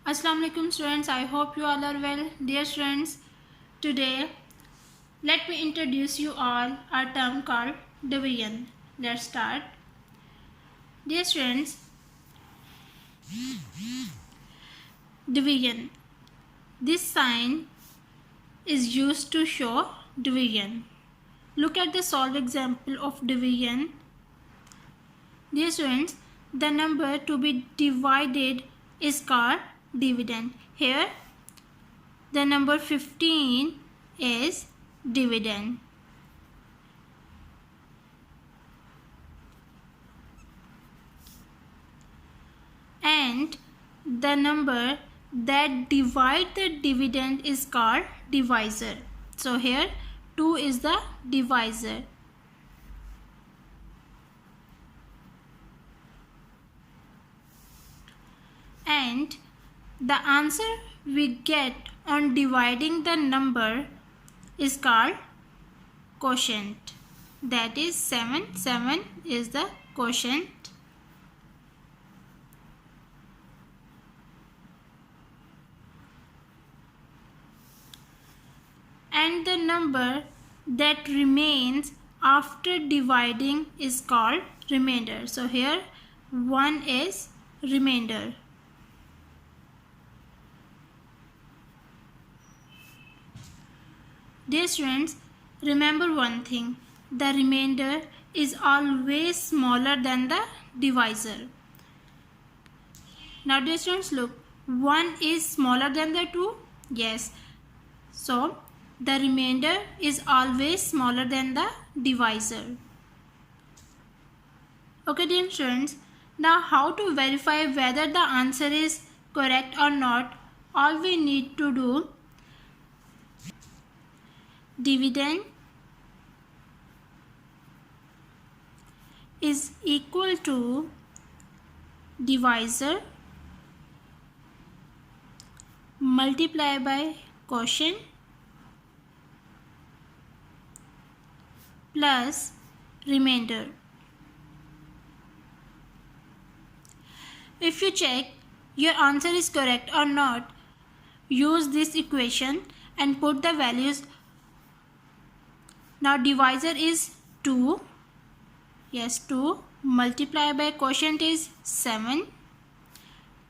Assalamu alaikum students, I hope you all are well. Dear students, today let me introduce you all a term called division. Let's start. Dear students, division. This sign is used to show division. Look at the solved example of division. Dear students, the number to be divided is called dividend. Here the number 15 is dividend. And the number that divide the dividend is called divisor. So here 2 is the divisor. And the answer we get on dividing the number is called quotient. That is 7. 7 is the quotient. And the number that remains after dividing is called remainder. So here 1 is remainder. Dear students, remember one thing, the remainder is always smaller than the divisor. Now dear students, look, 1 is smaller than the 2. Yes. So the remainder is always smaller than the divisor. Okay dear students, now how to verify whether the answer is correct or not? All we need to do, dividend is equal to divisor multiplied by quotient plus remainder. If you check your answer is correct or not, use this equation and put the values. Now divisor is 2. Yes, 2 multiplied by quotient is 7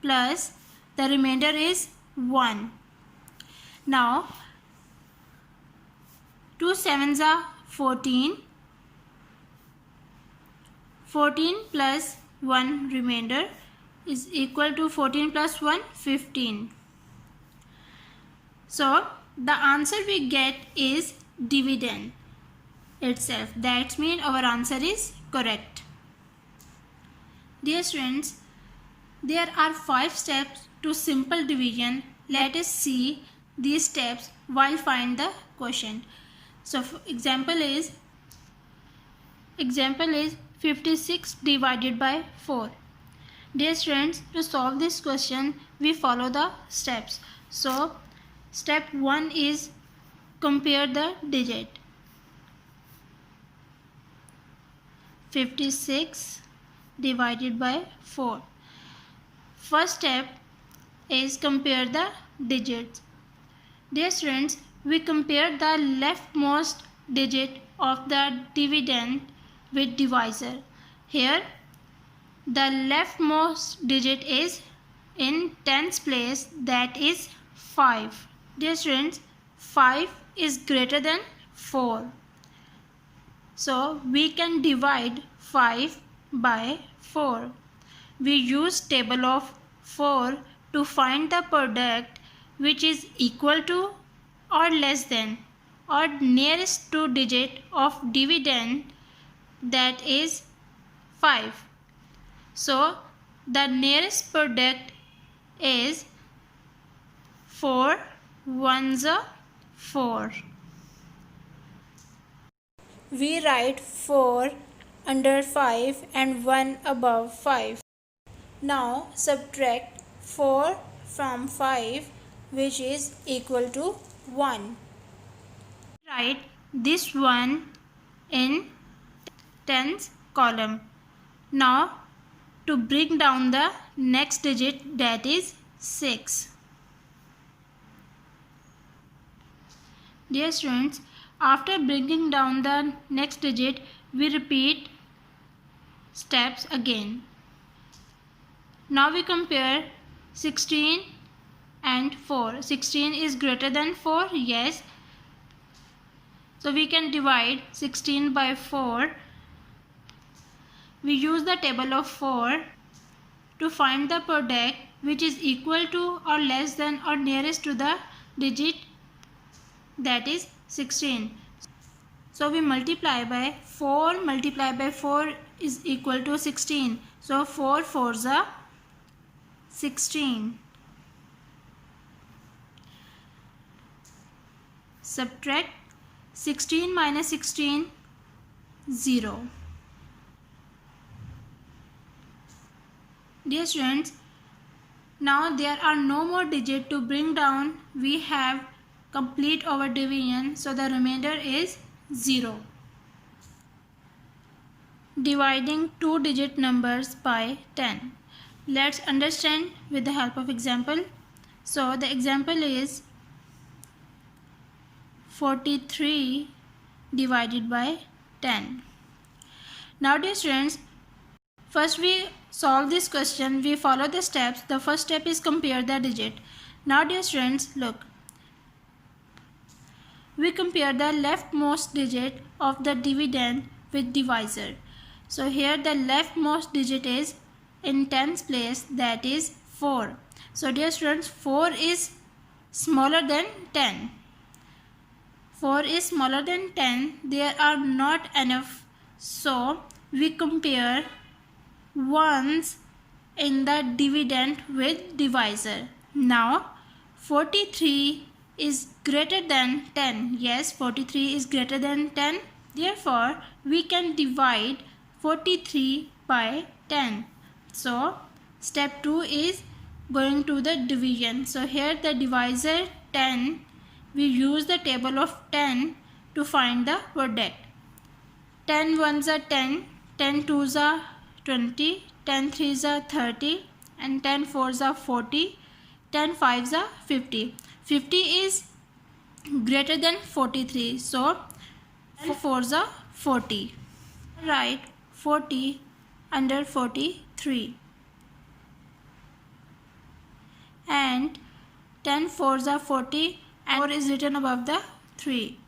plus the remainder is 1. Now 2 sevens are 14. 14 plus 1 remainder is equal to 14 plus 1, 15. So the answer we get is dividend itself. That means our answer is correct. Dear students, there are 5 steps to simple division. Let us see these steps while find the quotient. So example is 56 divided by 4. Dear students, to solve this question we follow the steps. So step 1 is compare the digit. 56 divided by 4. First step is compare the digits. Dear students, we compare the leftmost digit of the dividend with divisor. Here the leftmost digit is in tens place, that is 5. Dear students, 5 is greater than 4. So we can divide 5 by 4. We use table of 4 to find the product which is equal to or less than or nearest to digit of dividend, that is 5. So the nearest product is 4 ones are 4. We write 4 under 5 and 1 above 5. Now subtract 4 from 5, which is equal to 1. Write this one in tens column. Now to bring down the next digit, that is 6. Dear students, after bringing down the next digit, we repeat steps again. Now we compare 16 and 4. 16 is greater than 4, yes. So we can divide 16 by 4. We use the table of 4 to find the product which is equal to or less than or nearest to the digit, that is 16. So we multiply by 4 multiplied by 4 is equal to 16. So 4 4s are 16. Subtract 16 minus 16, 0. Dear students, now there are no more digits to bring down. We have complete our division, so the remainder is 0. Dividing two-digit numbers by 10. Let's understand with the help of example. So the example is 43 divided by 10. Now dear students, first we solve this question, we follow the steps. The first step is compare the digit. Now dear students, look. We compare the leftmost digit of the dividend with divisor. So here the leftmost digit is in tens place, that is 4. So dear students, 4 is smaller than 10. 4 is smaller than 10. There are not enough. So we compare ones in the dividend with divisor. Now 43 is greater than 10. Yes, 43 is greater than 10. Therefore, we can divide 43 by 10. So step 2 is going to the division. So here the divisor 10. We use the table of 10 to find the product. 10 ones are 10, 10 twos are 20, 10 threes are 30, and 10 fours are 40, 10 fives are 50. 50 is greater than 43, so 10 fours are 40. Write 40 under 43, and 10 fours are 40 and 4 is written above the 3.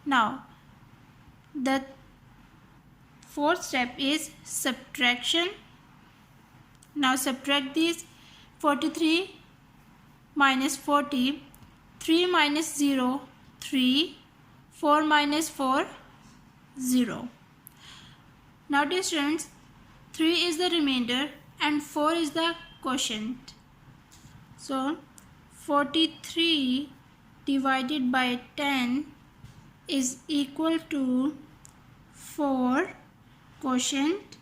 Now the fourth step is subtraction. Now subtract these 43 minus 40, 3 minus 0, 3, 4 minus 4, 0. Now dear students, 3 is the remainder and 4 is the quotient. So 43 divided by 10 is equal to 4 quotient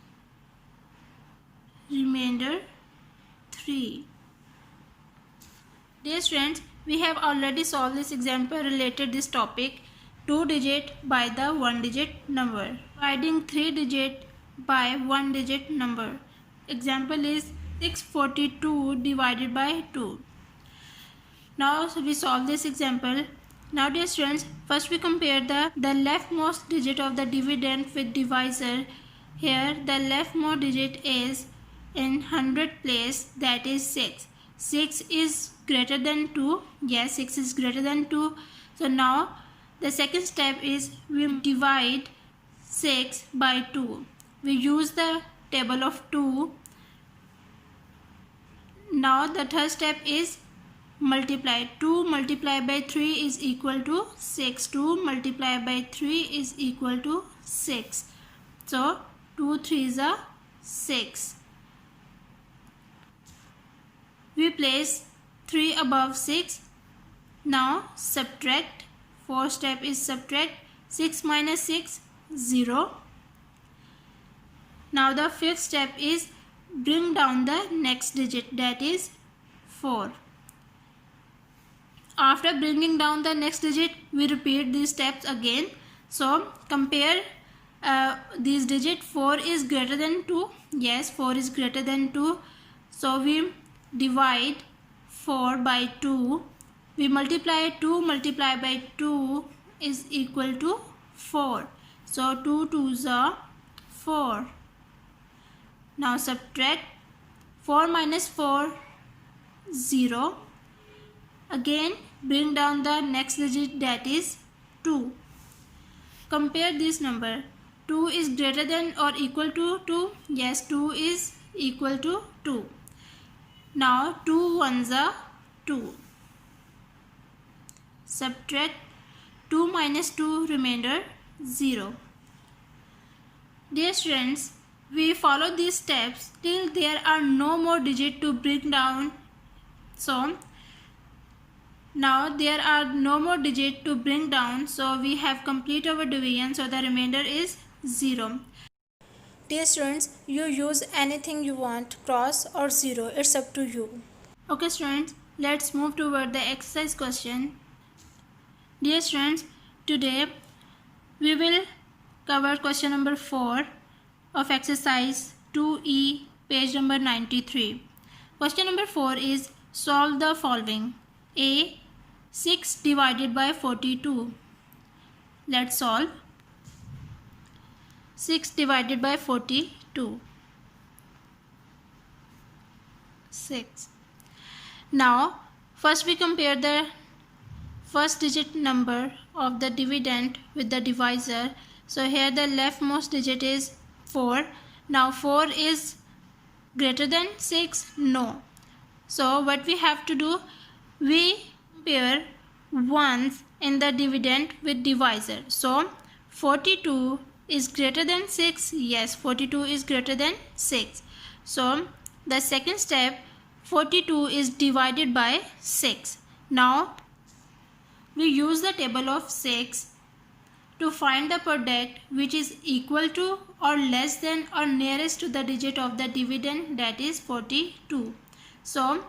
remainder 3. Dear students, we have already solved this example related this topic, 2 digit by the 1 digit number. Dividing 3 digit by 1 digit number. Example is 642 divided by 2. Now we solve this example. Now dear students, first we compare the leftmost digit of the dividend with divisor. Here the leftmost digit is in 100 place, that is 6. 6 is greater than 2. Yes, 6 is greater than 2. So now the second step is we divide 6 by 2. We use the table of 2. Now the third step is multiply. 2 multiplied by 3 is equal to 6. 2 multiplied by 3 is equal to 6. So 2 3s are 6. We place 3 above 6. Now subtract. Fourth step is subtract. 6 minus 6, 0. Now the fifth step is bring down the next digit, that is 4. After bringing down the next digit, we repeat these steps again. So compare these digits. 4 is greater than 2. Yes, 4 is greater than 2. So we divide 4 by 2. We multiply 2 multiplied by 2 is equal to 4. So 2 2s are 4. Now subtract 4 minus 4, 0. Again bring down the next digit, that is 2. Compare this number. 2 is greater than or equal to 2? Yes, 2 is equal to 2. Now 2 ones are 2. Subtract 2 minus 2, remainder 0. Dear students, we follow these steps till there are no more digits to bring down. So now there are no more digits to bring down, so we have completed our division, so the remainder is 0. Dear students, you use anything you want, cross or 0, it's up to you. Okay students, let's move toward the exercise question. Dear students, today we will cover question number 4 of exercise 2E, page number 93. Question number 4 is solve the following. A. 6 divided by 42. Let's solve. 6 divided by 42. 6. Now, first we compare the first digit number of the dividend with the divisor. So here the leftmost digit is 4. Now 4 is greater than 6? No. So what we have to do? We compare ones in the dividend with divisor. So 42 is greater than 6? Yes, 42 is greater than 6. So the second step, 42 is divided by 6. Now we use the table of 6 to find the product which is equal to or less than or nearest to the digit of the dividend, that is 42. So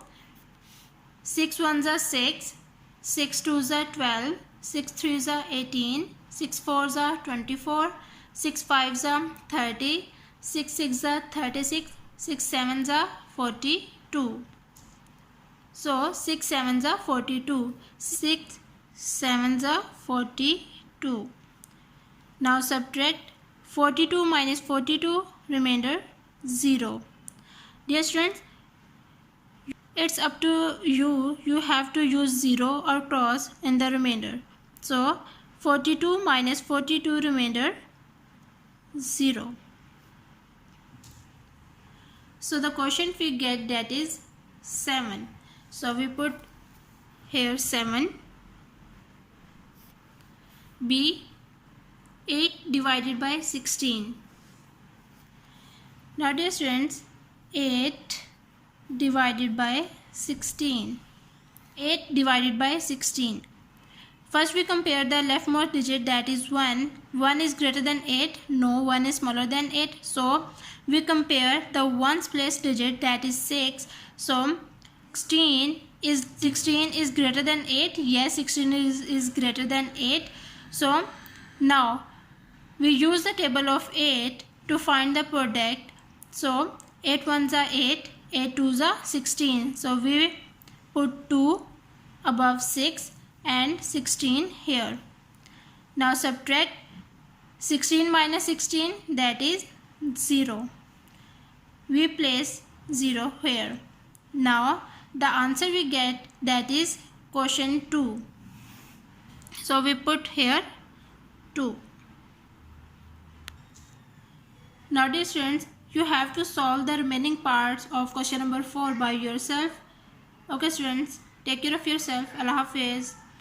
6 ones are 6, 6 twos are 12, 6 threes are 18, 6 fours are 24, 6 fives are 30, 6 sixes are 36, 6 sevens are 42. So 6 sevens are 42. 6 sevens are 42. Now subtract 42 minus 42, remainder 0. Dear students, it's up to you. You have to use 0 or cross in the remainder. So 42 minus 42, remainder 0. So the quotient we get, that is 7. So we put here 7. B. 8 divided by 16. Now dear students, 8 divided by 16. 8 divided by 16. First we compare the leftmost digit, that is 1. 1 is greater than 8? No, 1 is smaller than 8. So we compare the ones place digit, that is 6. So 16 is greater than 8? Yes, 16 is greater than 8. So now we use the table of 8 to find the product. So 8 ones are 8, 8 twos are 16. So we put 2 above 6 and 16 here. Now subtract 16 minus 16, that is 0. We place 0 here. Now the answer we get, that is quotient 2. So we put here 2. Now dear students, you have to solve the remaining parts of question number 4 by yourself. Okay students, take care of yourself. Allah Hafiz.